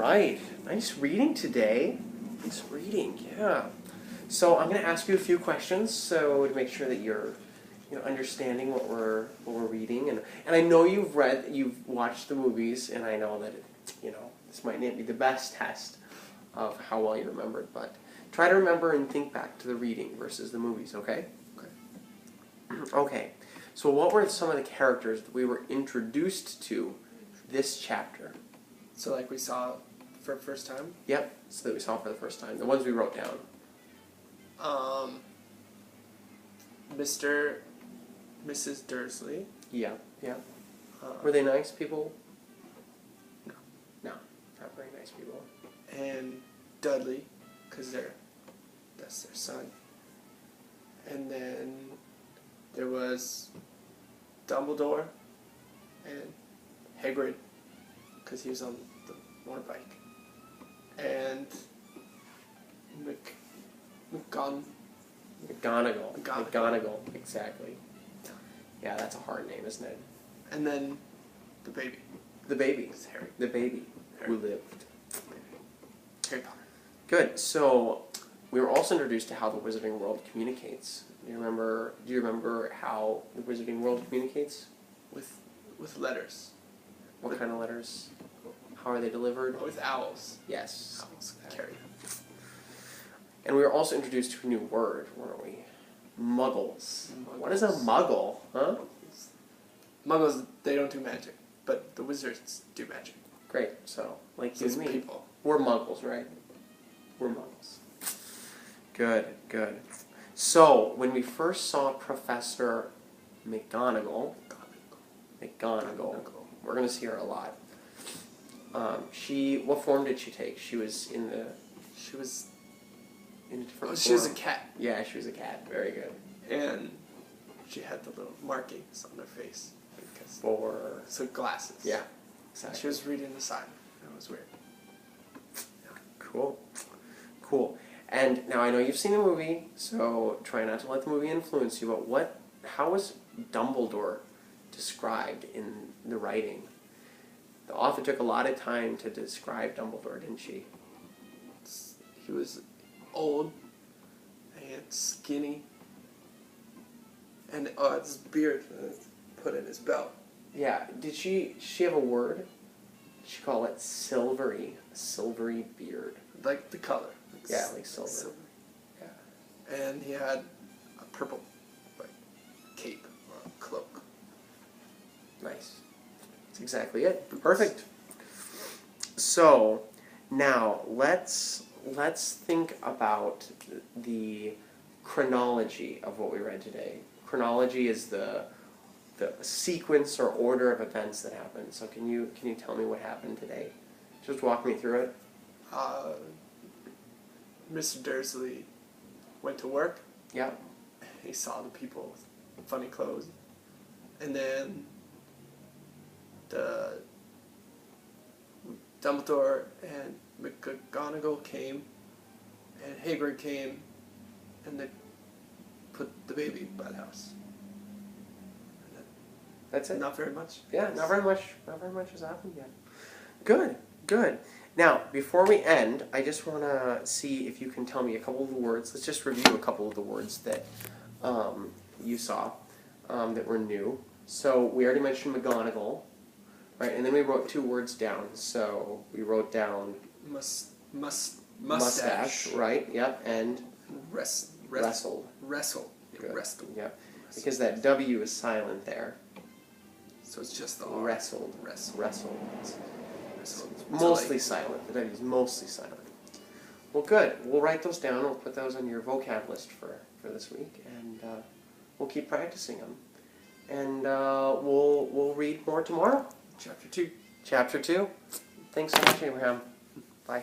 right. Nice reading today. Nice reading, yeah. So I'm going to ask you a few questions so to make sure that you're understanding what we're reading. And I know you've watched the movies, and I know that this might not be the best test of how well you remembered, but try to remember and think back to the reading versus the movies, okay? Okay. Okay. So what were some of the characters that we were introduced to this chapter? So like we saw for the first time? Yep, so that we saw for the first time. The ones we wrote down. Mrs. Dursley. Yeah, yeah. Were they nice people? No. No, not very nice people. And Dudley, because that's their son. And then there was Dumbledore and Hagrid, because he was on the motorbike. And McGonagall, exactly. Yeah, that's a hard name, isn't it? And then the baby. The baby. It's Harry. The baby Harry. who lived. Harry Potter. Good. So we were also introduced to how the Wizarding World communicates. Do you remember how the Wizarding World communicates? With letters. What kind of letters? How are they delivered? With owls. Yes. Owls carry them. And we were also introduced to a new word, weren't we? Muggles. What is a muggle? Huh? Muggles, they don't do magic, but the wizards do magic. Great. So, like you and me. People. We're muggles, right? We're muggles. Good, good. So, when we first saw Professor McGonagall, we're going to see her a lot. What form did she take? She was in a different form. She was a cat. Yeah, she was a cat. Very good. And she had the little markings on her face. So glasses. Yeah, exactly. She was reading the sign. That was weird. Yeah. Cool. And now I know you've seen the movie, so try not to let the movie influence you, but how was Dumbledore described in the writing? The author took a lot of time to describe Dumbledore, didn't she? He was old and skinny, and his beard put in his belt. Yeah. Did she have a word? Did she call it silvery beard? Like the color. Yeah, like silver. Yeah. And he had a purple, cape or cloak. Nice. That's exactly it. Perfect. So, now let's think about the chronology of what we read today. Chronology is the sequence or order of events that happen. So can you tell me what happened today? Just walk me through it. Mr. Dursley went to work. Yeah. He saw the people with funny clothes. And then the Dumbledore and McGonagall came, and Hagrid came, and they put the baby by the house. And That's it? not very much. Yeah, not very much has happened yet. Good. Now, before we end, I just want to see if you can tell me a couple of the words. Let's just review a couple of the words that you saw that were new. So we already mentioned McGonagall, right? And then we wrote two words down. So we wrote down mustache, right? Yep, and wrestled. Good. Wrestled. Yep. Because that W is silent there. So it's just the R. Wrestled. Wrestled. Mostly silent. The W is mostly silent. Well, good. We'll write those down. We'll put those on your vocab list for this week, and we'll keep practicing them. And we'll read more tomorrow. Chapter 2. Chapter 2. Thanks so much, Abraham. Bye.